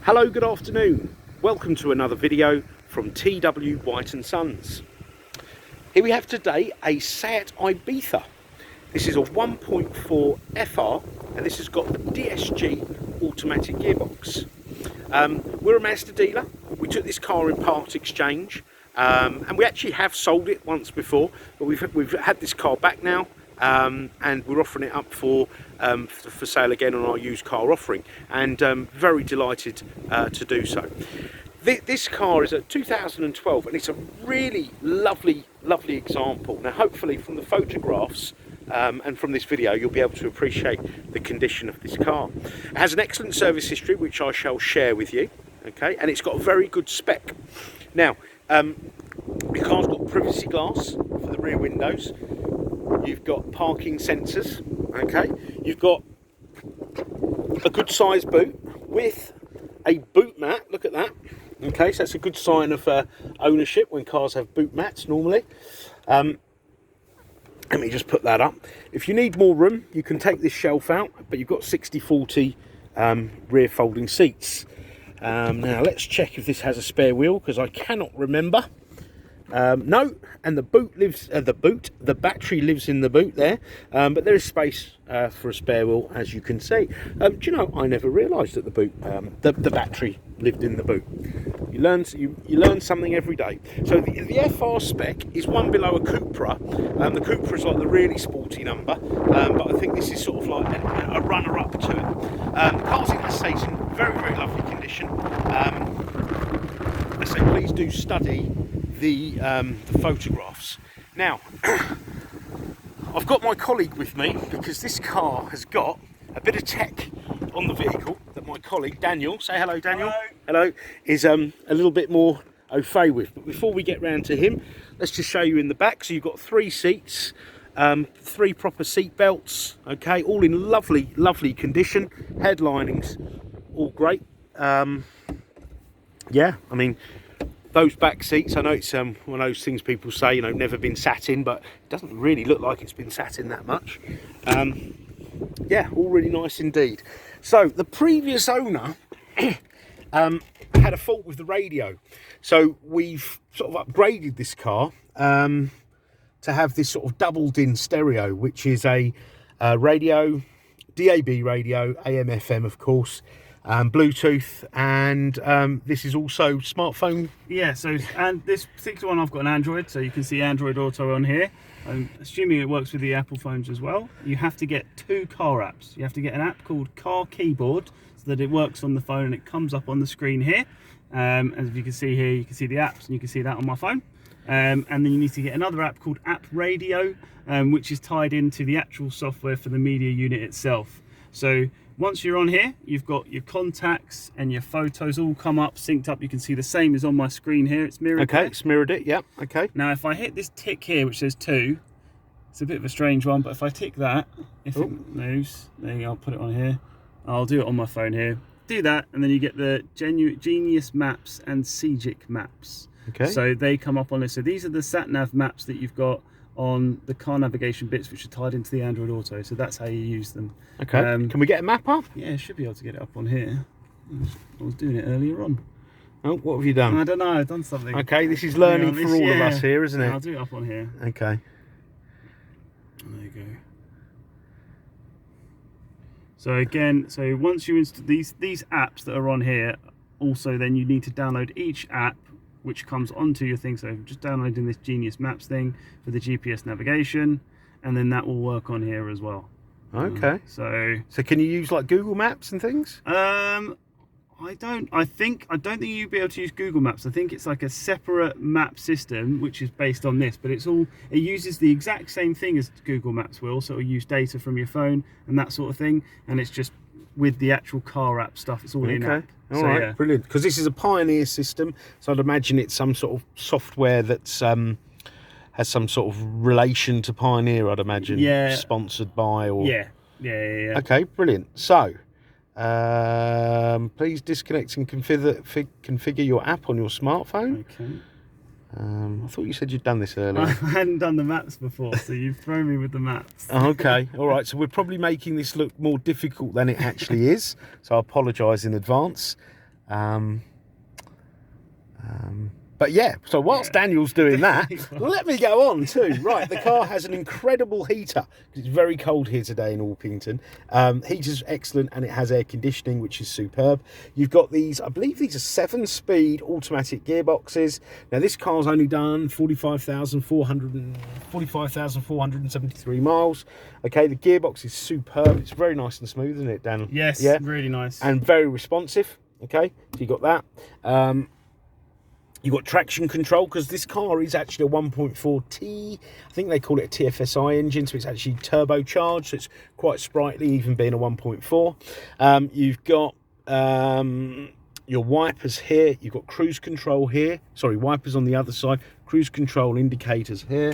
Hello, good afternoon. Welcome to another video from T.W White Sons. Here we have today a Seat Ibiza. This is a 1.4 FR and this has got the DSG automatic gearbox. We're a Mazda dealer. We took this car in part exchange and we actually have sold it once before, but we've had this car back now. And we're offering it up for sale again on our used car offering, and very delighted to do so. This car is a 2012 and it's a really lovely example. Now hopefully from the photographs and from this video you'll be able to appreciate the condition of this car. It has an excellent service history which I shall share with you, okay, and it's got a very good spec. Now the car's got privacy glass for the rear windows. You've got parking sensors, okay, you've got a good size boot with a boot mat, look at that, okay, so that's a good sign of ownership when cars have boot mats normally. Let me just put that up. If you need more room you can take this shelf out, but you've got 60/40 rear folding seats. Now let's check if this has a spare wheel because I cannot remember. No, and the battery lives in the boot there, but there is space for a spare wheel, as you can see. Do you know, I never realised that the battery lived in the boot. You learn something every day. So the FR spec is one below a Cupra. The Cupra is like the really sporty number, but I think this is sort of like a runner-up to it. The car's in, let's say, it's in very lovely condition. Let's say, please do study the photographs. Now, I've got my colleague with me because this car has got a bit of tech on the vehicle that my colleague Daniel, say hello Daniel, hello, is a little bit more au fait with. But before we get round to him, let's just show you in the back. So you've got 3 seats, 3 proper seat belts, okay, all in lovely condition. Headlinings, all great. Yeah, I mean, those back seats, I know it's one of those things people say, you know, never been sat in, but it doesn't really look like it's been sat in that much. Yeah, all really nice indeed. So the previous owner had a fault with the radio, so we've sort of upgraded this car to have this sort of doubled in stereo, which is a radio, DAB radio, AM FM of course, Bluetooth, and this is also smartphone. Yeah, so, and this particular one I've got an Android, so you can see Android Auto on here. I'm assuming it works with the Apple phones as well. You have to get 2 car apps. You have to get an app called Car Keyboard so that it works on the phone and it comes up on the screen here. As you can see here, you can see the apps and you can see that on my phone. And then you need to get another app called App Radio, which is tied into the actual software for the media unit itself. So once you're on here, you've got your contacts and your photos all come up, synced up. You can see the same as on my screen here. It's mirrored. Okay, it's mirrored it, yeah, okay. Now, if I hit this tick here, which says 2, it's a bit of a strange one, but if I tick that, if it moves, there you go, I'll put it on here. I'll do it on my phone here. Do that, and then you get the Genius Maps and CGIC Maps. Okay. So they come up on this. So these are the sat-nav maps that you've got on the car navigation bits, which are tied into the Android Auto, so that's how you use them. Okay. Can we get a map up? Yeah, should be able to get it up on here. I was doing it earlier on. Oh, what have you done? I don't know, I've done something. Okay, this is learning for all of us here, isn't it? I'll do it up on here. Okay. There you go. So again, so once you install these apps that are on here, also then you need to download each app which comes onto your thing. So just downloading this Genius Maps thing for the GPS navigation, and then that will work on here as well. Okay. So can you use like Google Maps and things? I don't think you'd be able to use Google Maps. I think it's like a separate map system which is based on this, but it uses the exact same thing as Google Maps will, so it'll use data from your phone and that sort of thing, and it's just with the actual car app stuff, it's all in app. All right, yeah. Brilliant. Because this is a Pioneer system, so I'd imagine it's some sort of software that's has some sort of relation to Pioneer, I'd imagine. Yeah. Sponsored by or... Yeah. Okay, brilliant. So, please disconnect and configure your app on your smartphone. Okay. I thought you said you'd done this earlier. I hadn't done the maps before, so you've thrown me with the maps. Okay, all right. So we're probably making this look more difficult than it actually is. So I apologise in advance. But yeah, so whilst Daniel's doing that, let me go on too. Right, the car has an incredible heater. It's very cold here today in Orpington. Heater's excellent, and it has air conditioning, which is superb. You've got these, I believe these are 7-speed automatic gearboxes. Now this car's only done 45,473 miles. Okay, the gearbox is superb. It's very nice and smooth, isn't it, Dan? Yes, yeah, really nice. And very responsive. Okay, so you got that. You've got traction control, because this car is actually a 1.4 T. I think they call it a TFSI engine, so it's actually turbocharged, so it's quite sprightly, even being a 1.4. You've got your wipers here. You've got cruise control here. Sorry, wipers on the other side. Cruise control indicators here.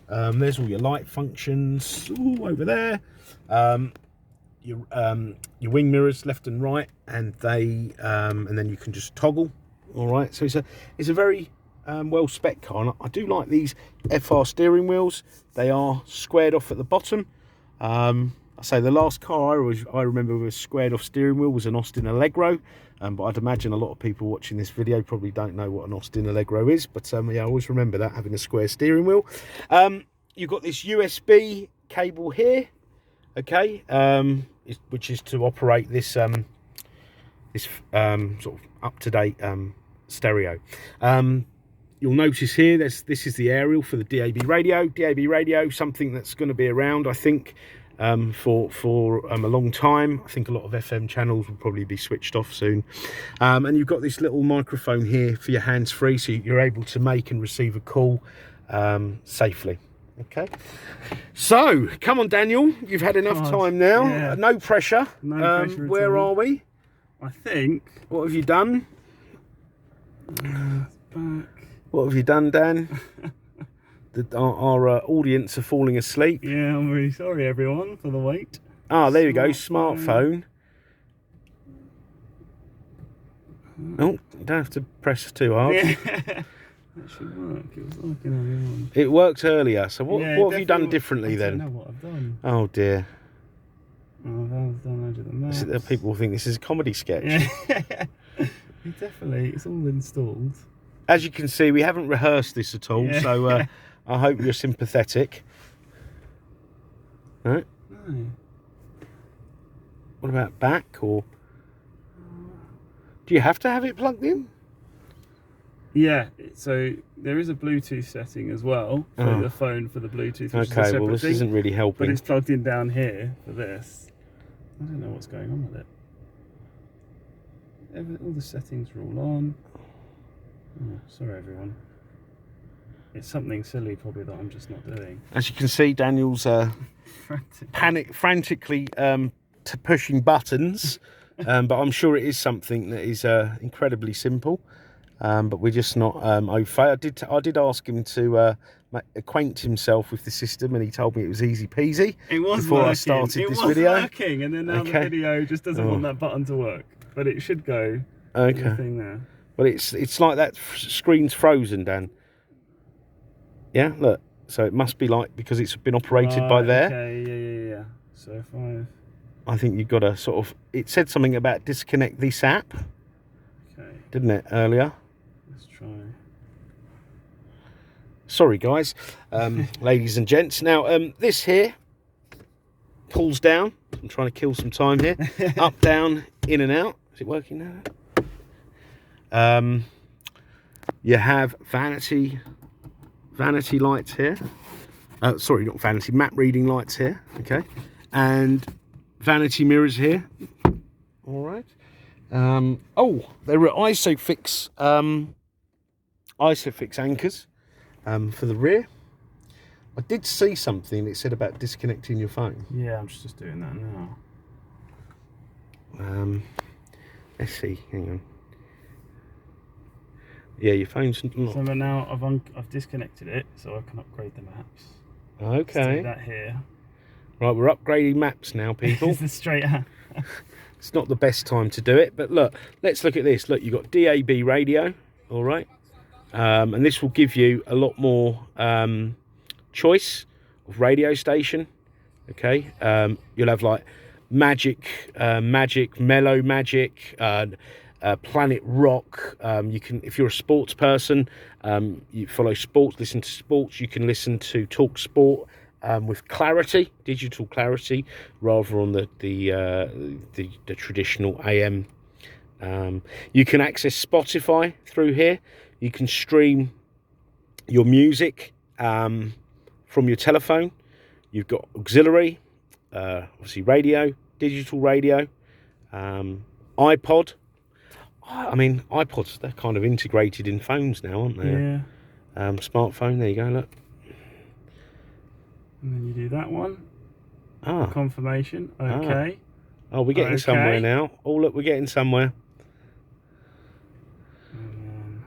There's all your light functions. Ooh, over there. Your wing mirrors left and right, and they and then you can just toggle. All right, so it's a very well spec car, and I do like these FR steering wheels. They are squared off at the bottom. I say the last car I remember with a squared off steering wheel was an Austin Allegro, but I'd imagine a lot of people watching this video probably don't know what an Austin Allegro is, but yeah, I always remember that, having a square steering wheel. You've got this USB cable here, okay, which is to operate this sort of up-to-date stereo. You'll notice here this is the aerial for the DAB radio. DAB radio, something that's going to be around, I think, for a long time. I think a lot of FM channels will probably be switched off soon. And you've got this little microphone here for your hands-free, so you're able to make and receive a call safely. Okay, so come on, Daniel, you've had enough time now. Yeah. No pressure. No pressure at where all. are we? I think. What have you done? Back. What have you done, Dan? Our audience are falling asleep. Yeah, I'm really sorry, everyone, for the wait. Ah, there you go, smartphone. Oh, you don't have to press too hard. Yeah. That should work. It was working earlier on. It worked earlier, so what have you done definitely differently then? I don't know what I've done. Oh dear. Oh, I've done over the maps. People think this is a comedy sketch. Yeah. Definitely, it's all installed. As you can see, we haven't rehearsed this at all, Yeah. so I hope you're sympathetic. Right. No. What about back, or do you have to have it plugged in? Yeah, so there is a Bluetooth setting as well for the phone, for the Bluetooth, which is a separate this thing, isn't really helping. but it's plugged in down here for this. I don't know what's going on with it. All the settings are all on. Oh, sorry, everyone. It's something silly, probably, that I'm just not doing. As you can see, Daniel's frantically pushing buttons, but I'm sure it is something that is incredibly simple. But we're just not au fait. I did ask him to acquaint himself with the system, and he told me it was easy peasy. It was before working. I started it this was video. working, and then now the video just doesn't want that button to work. But it should go. Okay. The thing there. But it's like that screen's frozen, Dan. Yeah, look. So it must be like, because it's been operated by there. Okay, yeah. So if I think you've got to sort of. It said something about disconnect this app. Okay. Didn't it earlier? Let's try. Sorry, guys, ladies and gents. Now, this here pulls down. I'm trying to kill some time here. Up, down, in and out. Is it working now? You have vanity lights here. Sorry, not vanity, map reading lights here. Okay, and vanity mirrors here. All right. Oh, there are Isofix anchors for the rear. I did see something that said about disconnecting your phone. Yeah, I'm just doing that now. Let's see. Hang on. Yeah, your phone's not. So now I've disconnected it, so I can upgrade the maps. Okay. Let's do that here. Right, we're upgrading maps now, people. It's the straight out. It's not the best time to do it, but look, let's look at this. Look, you've got DAB radio, all right, and this will give you a lot more choice of radio station. Okay, you'll have like Magic, Mellow Magic, Planet Rock. You can, if you're a sports person, you follow sports, listen to sports, you can listen to Talk Sport with clarity, digital clarity, rather on the traditional AM. You can access Spotify through here. You can stream your music from your telephone. You've got auxiliary, obviously radio, digital radio, iPod. I mean, iPods, they're kind of integrated in phones now, aren't they? Yeah. Smartphone, there you go, look. And then you do that one. Ah. Confirmation. Okay. Oh, we're getting somewhere now. Oh, look, we're getting somewhere. And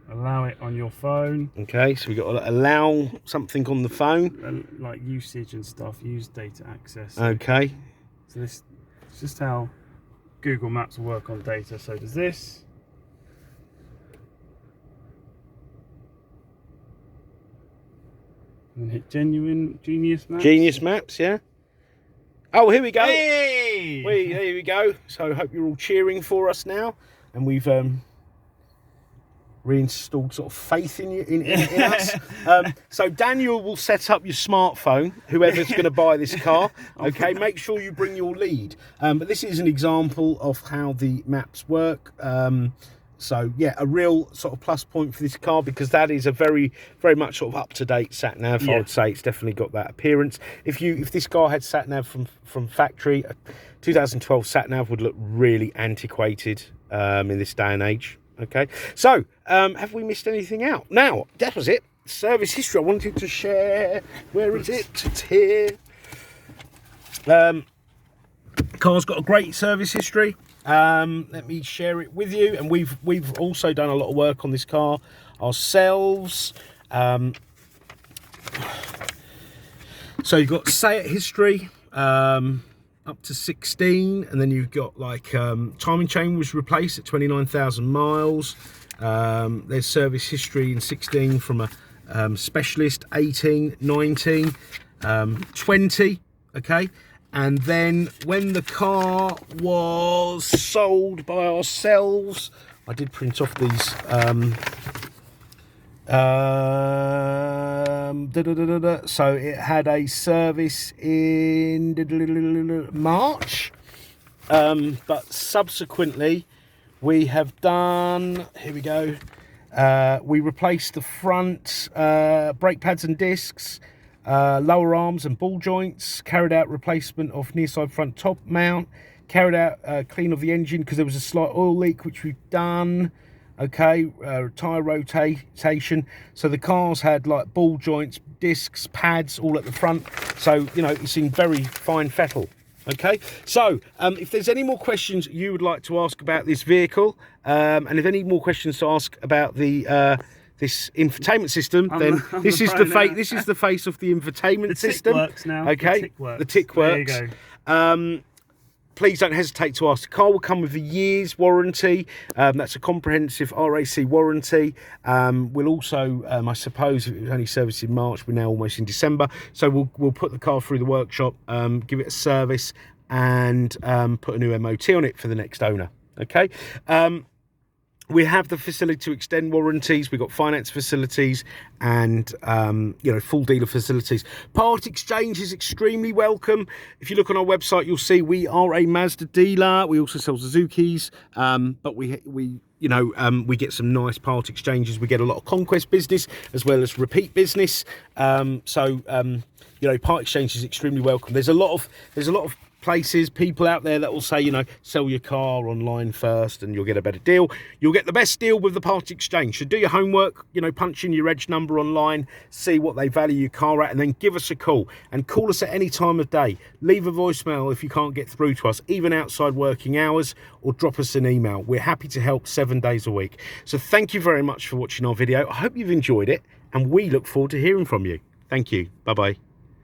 allow it on your phone. Okay, so we've got to allow something on the phone. Like usage and stuff, use data access. Okay. So this is just how Google Maps will work on data. So does this. And hit Genius Maps. Genius Maps, yeah. Oh, here we go. Hey! There we go. So I hope you're all cheering for us now. And we've reinstalled sort of faith in us. So Daniel will set up your smartphone, whoever's going to buy this car. Okay, make sure you bring your lead. But this is an example of how the maps work. So yeah, a real sort of plus point for this car, because that is a very, very much sort of up-to-date sat nav. Yeah. I would say it's definitely got that appearance. If this car had sat nav from factory, a 2012 sat nav would look really antiquated in this day and age. Okay, so have we missed anything out? Now that was it. Service history I wanted to share. Where is it? It's here. Car's got a great service history. Let me share it with you. And we've also done a lot of work on this car ourselves. So you've got SAT history up to 16, and then you've got like timing chain was replaced at 29,000 miles. There's service history in 16 from a specialist, 18, 19, 20. Okay. And then when the car was sold by ourselves, I did print off these. So it had a service in March, but subsequently we have done. Here we go. We replaced the front brake pads and discs. Lower arms and ball joints, carried out replacement of near side front top mount, carried out clean of the engine because there was a slight oil leak, which we've done. Okay, tyre rotation. So the cars had like ball joints, discs, pads all at the front. So, you know, it's in very fine fettle. Okay, so if there's any more questions you would like to ask about this vehicle, and if any more questions to ask about the this infotainment system, then this is the face of the infotainment system. The tick works now. Okay, the tick works. There you go. Please don't hesitate to ask. The car will come with a year's warranty. That's a comprehensive RAC warranty. We'll also, I suppose, if it was only serviced in March, we're now almost in December, so we'll put the car through the workshop, give it a service, and put a new MOT on it for the next owner. Okay. We have the facility to extend warranties. We've got finance facilities and, you know, full dealer facilities. Part exchange is extremely welcome. If you look on our website, you'll see we are a Mazda dealer. We also sell Suzukis, but we get some nice part exchanges. We get a lot of conquest business as well as repeat business. You know, part exchange is extremely welcome. There's a lot of places, people out there that will say, you know, sell your car online first and you'll get a better deal. You'll get the best deal with the part exchange. So do your homework, you know, punch in your reg number online, see what they value your car at, and then give us a call. And call us at any time of day. Leave a voicemail if you can't get through to us, even outside working hours, or drop us an email. We're happy to help 7 days a week. So thank you very much for watching our video. I hope you've enjoyed it, and we look forward to hearing from you. Thank you. Bye-bye.